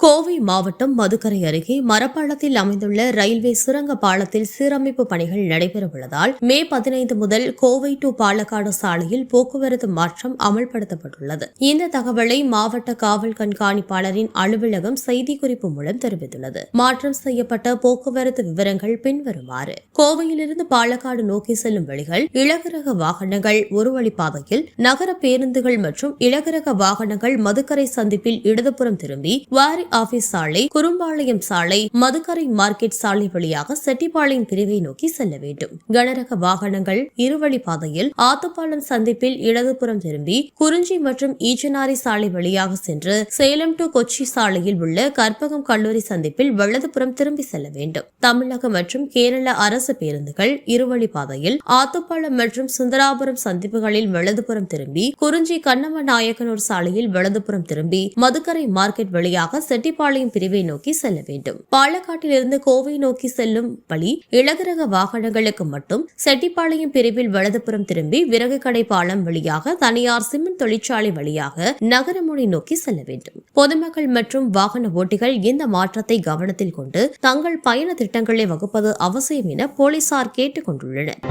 கோவை மாவட்டம் மதுக்கரை அருகே மரப்பாலத்தில் அமைந்துள்ள ரயில்வே சுரங்க பாலத்தில் சீரமைப்பு பணிகள் நடைபெறவுள்ளதால் மே 15 முதல் கோவை டு பாலக்காடு சாலையில் போக்குவரத்து மாற்றம் அமல்படுத்தப்பட்டுள்ளது. இந்த தகவலை மாவட்ட காவல் கண்காணிப்பாளரின் அலுவலகம் செய்திக்குறிப்பு மூலம் தெரிவித்துள்ளது. மாற்றம் செய்யப்பட்ட போக்குவரத்து விவரங்கள் பின்வருமாறு: கோவையிலிருந்து பாலக்காடு நோக்கி செல்லும் வழிகள் இலகுரக வாகனங்கள் ஒரு வழிப்பாதையில், நகர பேருந்துகள் மற்றும் இலகுரக வாகனங்கள் மதுக்கரை சந்திப்பில் இடதுபுறம் திரும்பி வாரி ஆபீஸ் சாலை, குறும்பாளையம் சாலை, மதுக்கரை மார்க்கெட் சாலை வழியாக செட்டிப்பாளையம் பிரிவை நோக்கி செல்ல வேண்டும். கனரக வாகனங்கள் இருவழி பாதையில் ஆத்துப்பாலம் சந்திப்பில் இடதுபுறம் திரும்பி குறிஞ்சி மற்றும் ஈச்சனாரி சாலை வழியாக சென்று சேலம் டு கொச்சி சாலையில் உள்ள கற்பகம் கல்லூரி சந்திப்பில் வலதுபுறம் திரும்பி செல்ல வேண்டும். தமிழக மற்றும் கேரள அரசு பேருந்துகள் இருவழி பாதையில் ஆத்துப்பாலம் மற்றும் சுந்தராபுரம் சந்திப்புகளில் வலதுபுறம் திரும்பி குறிஞ்சி கண்ணம்ம நாயக்கனூர் சாலையில் வலதுபுறம் திரும்பி மதுக்கரை மார்க்கெட் வழியாக செட்டிப்பாளையம் பிரிவை நோக்கி செல்ல வேண்டும். பாலக்காட்டிலிருந்து கோவை நோக்கி செல்லும் வழி இலகுரக வாகனங்களுக்கு மட்டும் செட்டிப்பாளையம் பிரிவில் வலதுபுறம் திரும்பி விறகு கடை பாலம் வழியாக தனியார் சிமெண்ட் தொழிற்சாலை வழியாக நகரமுனை நோக்கி செல்ல வேண்டும். பொதுமக்கள் மற்றும் வாகன ஓட்டிகள் இந்த மாற்றத்தை கவனத்தில் கொண்டு தங்கள் பயண திட்டங்களை வகுப்பது அவசியம் என போலீசார் கேட்டுக் கொண்டுள்ளனர்.